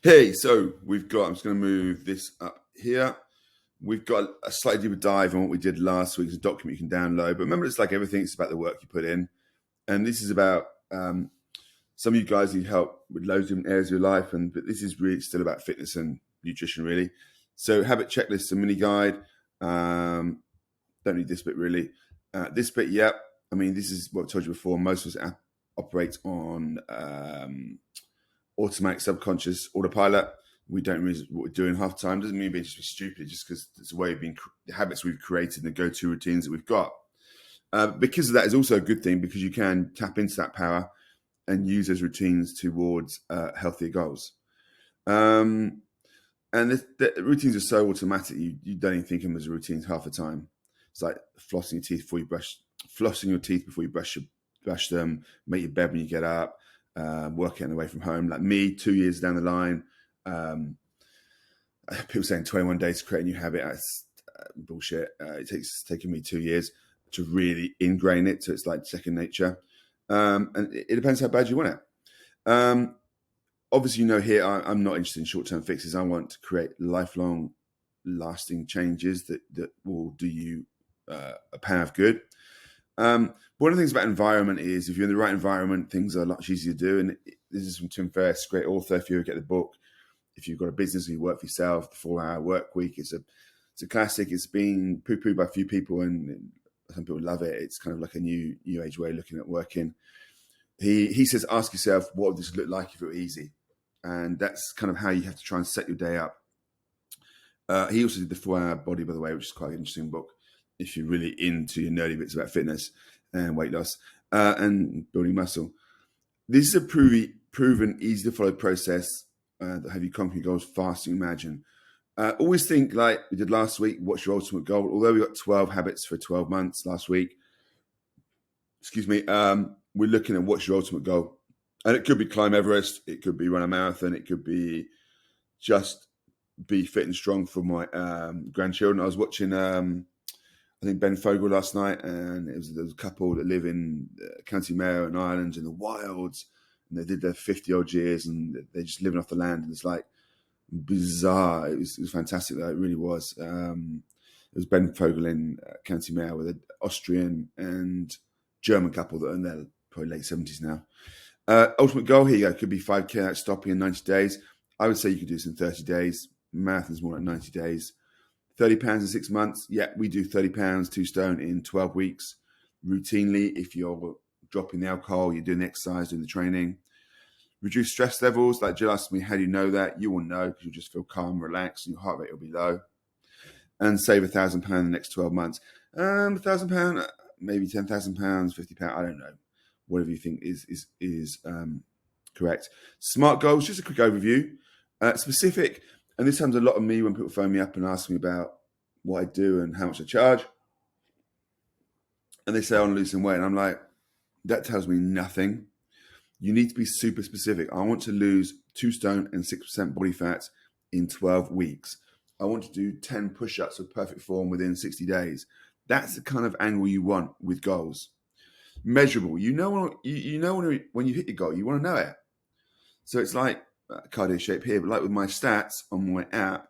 Hey, so I'm just going to move this up here. We've got a slightly deeper dive on what we did last week. It's a document you can download. But remember, it's like everything, it's about the work you put in. And this is about some of you guys need help with loads of different areas of your life. But this is really still about fitness and nutrition, really. So habit checklist, a mini guide. Don't need this bit, really. This bit, yep. I mean, this is what I told you before. Most of us operate on automatic subconscious autopilot. We don't realize what we're doing half the time. Doesn't mean being just stupid, just because it's a way of being the habits we've created and the go-to routines that we've got. Because of that is also a good thing, because you can tap into that power and use those routines towards healthier goals. And the routines are so automatic, you don't even think of them as routines half the time. It's like flossing your teeth before you brush them, make your bed when you get up, working away from home. Like me, 2 years down the line, people saying 21 days to create a new habit. That's bullshit. It's taken me 2 years to really ingrain it, so it's like second nature. And it depends how bad you want it. Obviously, here I'm not interested in short-term fixes. I want to create lifelong, lasting changes that will do you a pound of good. One of the things about environment is, if you're in the right environment, things are a lot easier to do. And this is from Tim Ferriss, great author. If you ever get the book, if you've got a business or you work for yourself, the 4-hour work week, it's a classic. It's been poo-pooed by a few people, and some people love it. It's kind of like a new age way of looking at working. He says, ask yourself, what would this look like if it were easy? And that's kind of how you have to try and set your day up. He also did the 4-hour body, by the way, which is quite an interesting book if you're really into your nerdy bits about fitness and weight loss and building muscle. This is a proven, easy to follow process that have you conquer your goals faster than you imagine. Always think, like we did last week, what's your ultimate goal? Although we got 12 habits for 12 months last week, we're looking at what's your ultimate goal. And it could be climb Everest, it could be run a marathon, it could be just be fit and strong for my grandchildren. I was watching I think Ben Fogle last night, and there was a couple that live in County Mayo and Ireland in the wilds, and they did their 50-odd years, and they're just living off the land, and it's like bizarre. It was fantastic, though. It really was. It was Ben Fogle in County Mayo with an Austrian and German couple that are in their probably late 70s now. Ultimate goal, here you go. Could be 5K out stopping in 90 days. I would say you could do this in 30 days. Marathon's more like 90 days. 30 pounds in 6 months. Yeah, we do 30 pounds, 2 stone in 12 weeks routinely. If you're dropping the alcohol, you're doing the exercise, doing the training. Reduce stress levels. Like Jill asked me, how do you know that? You will know, because you'll just feel calm, relaxed, and your heart rate will be low. And save £1,000 in the next 12 months. £1,000, maybe £10,000, £50. I don't know. Whatever you think is correct. SMART goals, just a quick overview. Specific, and this happens a lot of me when people phone me up and ask me about what I do and how much I charge. And they say I want to lose some weight. And I'm like, that tells me nothing. You need to be super specific. I want to lose 2 stone and 6% body fat in 12 weeks. I want to do 10 push-ups of perfect form within 60 days. That's the kind of angle you want with goals. Measurable. When you hit your goal, you want to know it. So it's like cardio shape here, but like with my stats on my app,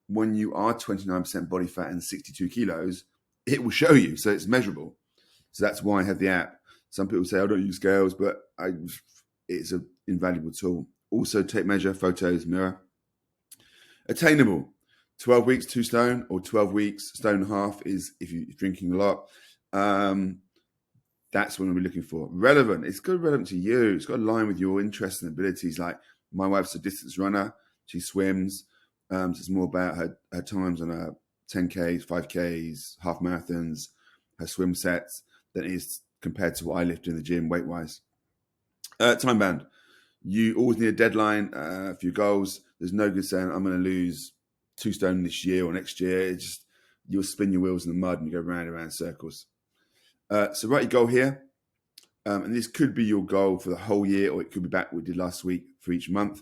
when you are 29% body fat and 62 kilos, it will show you. So it's measurable. So that's why I have the app. Some people say I don't use scales, but it's an invaluable tool. Also, tape measure, photos, mirror. Attainable. 12 weeks, 2 stone, or 12 weeks, stone and a half is if you're drinking a lot. That's what we're looking for. Relevant. It's got to be relevant to you. It's got to align with your interests and abilities. Like my wife's a distance runner. She swims. So it's more about her times on her 10Ks, 5Ks, half marathons, her swim sets than it is compared to what I lift in the gym weight-wise. Time bound. You always need a deadline for your goals. There's no good saying, I'm going to lose 2 stone this year or next year. You'll spin your wheels in the mud and you go round and round in circles. So write your goal here. And this could be your goal for the whole year, or it could be back what we did last week for each month.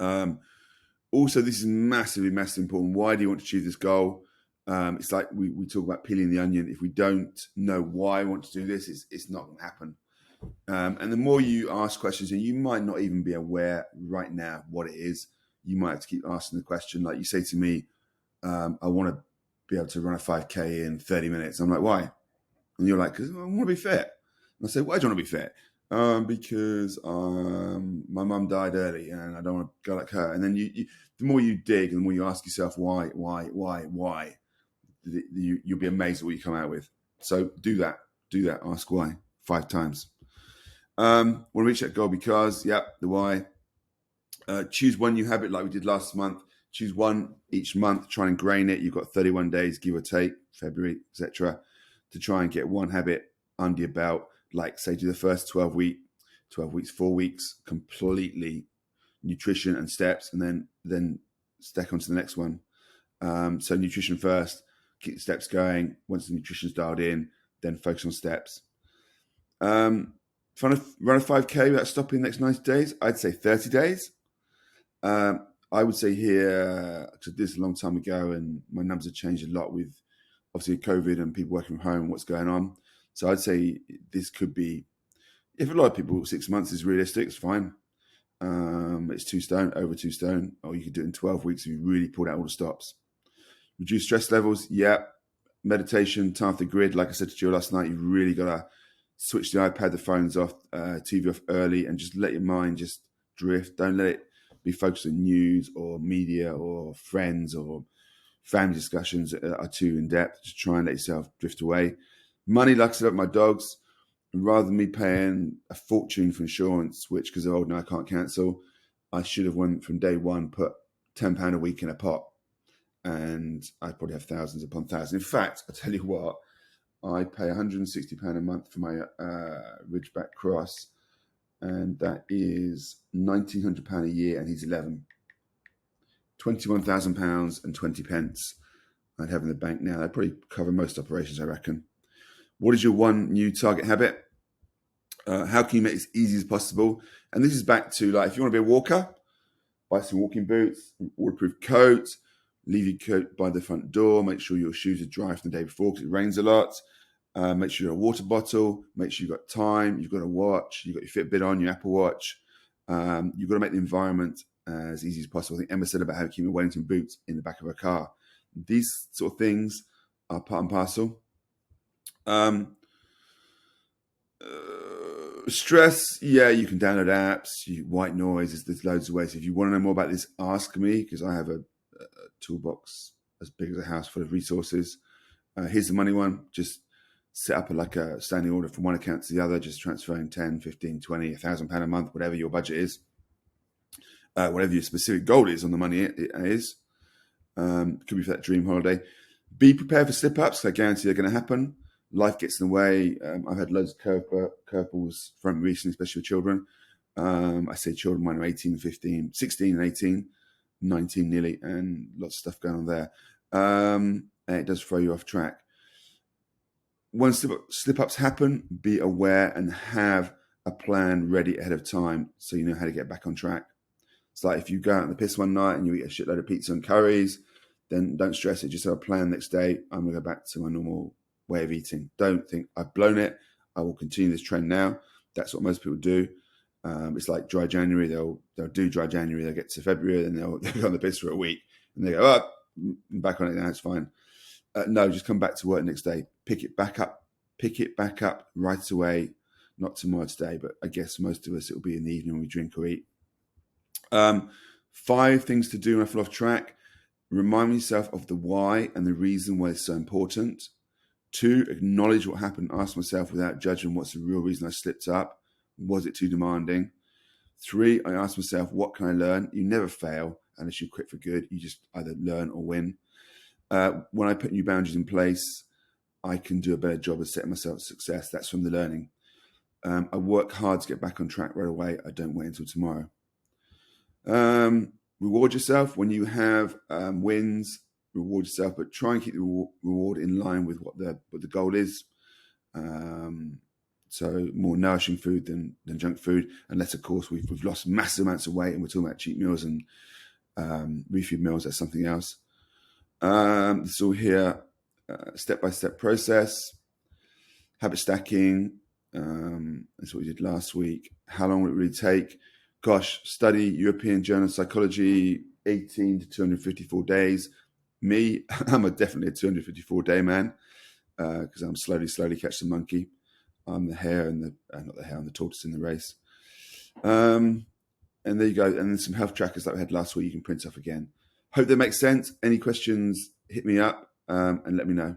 Also, this is massively, massively important. Why do you want to achieve this goal? It's like we talk about peeling the onion. If we don't know why I want to do this, it's not going to happen. And the more you ask questions, and you might not even be aware right now what it is, you might have to keep asking the question. Like you say to me, I want to be able to run a 5K in 30 minutes. I'm like, why? And you're like, because I want to be fit. And I say, why do you want to be fit? Because my mum died early and I don't want to go like her. And then the more you dig and the more you ask yourself why, you'll be amazed at what you come out with. So do that. Ask why 5 times. Want to reach that goal because, the why. Choose one new habit like we did last month. Choose one each month. Try and ingrain it. You've got 31 days, give or take, February, etc., to try and get one habit under your belt. Like, say, do the first 12 weeks, 4 weeks, completely nutrition and steps, and then stack onto the next one. So nutrition first, keep the steps going. Once the nutrition's dialed in, then focus on steps. Trying to run a 5K without stopping the next 90 days, I'd say 30 days. I would say here, because this is a long time ago and my numbers have changed a lot with obviously COVID and people working from home and what's going on. So I'd say this could be, if a lot of people, 6 months is realistic, it's fine. It's 2 stone, over 2 stone, or you could do it in 12 weeks if you really pulled out all the stops. Reduce stress levels, meditation, time off the grid. Like I said to you last night, you've really got to switch the iPad, the phones off, TV off early, and just let your mind just drift. Don't let it be focused on news or media or friends or family discussions that are too in depth. Just try and let yourself drift away. Money, like I said, my dogs, rather than me paying a fortune for insurance, which because they're old now I can't cancel, I should have went from day one, put £10 a week in a pot, and I'd probably have thousands upon thousands. In fact, I tell you what, I pay £160 a month for my Ridgeback Cross, and that is £1,900 a year, and he's 11. £21,000 and 20 pence I'd have in the bank now. That'd probably cover most operations, I reckon. What is your one new target habit? How can you make it as easy as possible? And this is back to, like, if you want to be a walker, buy some walking boots, waterproof coat, leave your coat by the front door, make sure your shoes are dry from the day before because it rains a lot. Make sure you've got a water bottle, make sure you've got time, you've got a watch, you've got your Fitbit on, your Apple Watch. You've got to make the environment as easy as possible. I think Emma said about how to keep Wellington boots in the back of her car. These sort of things are part and parcel. Stress, you can download apps, white noise, there's loads of ways. If you want to know more about this, ask me, because I have a toolbox as big as a house full of resources. Here's the money one. Just set up a standing order from one account to the other, just transferring 10, 15, 20, £1,000 a month, whatever your budget is, whatever your specific goal is on the money it is. Could be for that dream holiday. Be prepared for slip-ups. I guarantee they're going to happen. Life gets in the way. I've had loads of curveballs from recently, especially with children. I say children, mine are 18, 15, 16 and 18, 19 nearly, and lots of stuff going on there. And it does throw you off track. When slip-ups happen, be aware and have a plan ready ahead of time so you know how to get back on track. It's like if you go out on the piss one night and you eat a shitload of pizza and curries, then don't stress it. Just have a plan next day. I'm going to go back to my normal way of eating. Don't think I've blown it. I will continue this trend now. That's what most people do. It's like dry January. They'll do dry January. They'll get to February and they'll go on the piss for a week and they go, I'm back on it now. It's fine. No, just come back to work next day. Pick it back up right away. Not tomorrow, today, but I guess most of us it'll be in the evening when we drink or eat. 5 things to do when I fall off track. Remind yourself of the why and the reason why it's so important. 2, acknowledge what happened. Ask myself without judging, what's the real reason I slipped up? Was it too demanding? 3, I ask myself, what can I learn? You never fail unless you quit for good. You just either learn or win. When I put new boundaries in place, I can do a better job of setting myself up for success. That's from the learning. I work hard to get back on track right away. I don't wait until tomorrow. Reward yourself when you have wins. Reward yourself, but try and keep the reward in line with what the goal is. So more nourishing food than junk food, unless of course we've lost massive amounts of weight and we're talking about cheat meals and refeed meals. That's something else. It's all here. Step-by-step process. Habit stacking. That's what we did last week. How long will it really take? Gosh, study European Journal of Psychology, 18 to 254 days. Me, I'm definitely a 254 day man because I'm slowly catching the monkey. I'm the hare and not the hare, I'm the tortoise in the race. And there you go. And then some health trackers that we had last week you can print off again. Hope that makes sense. Any questions, hit me up and let me know.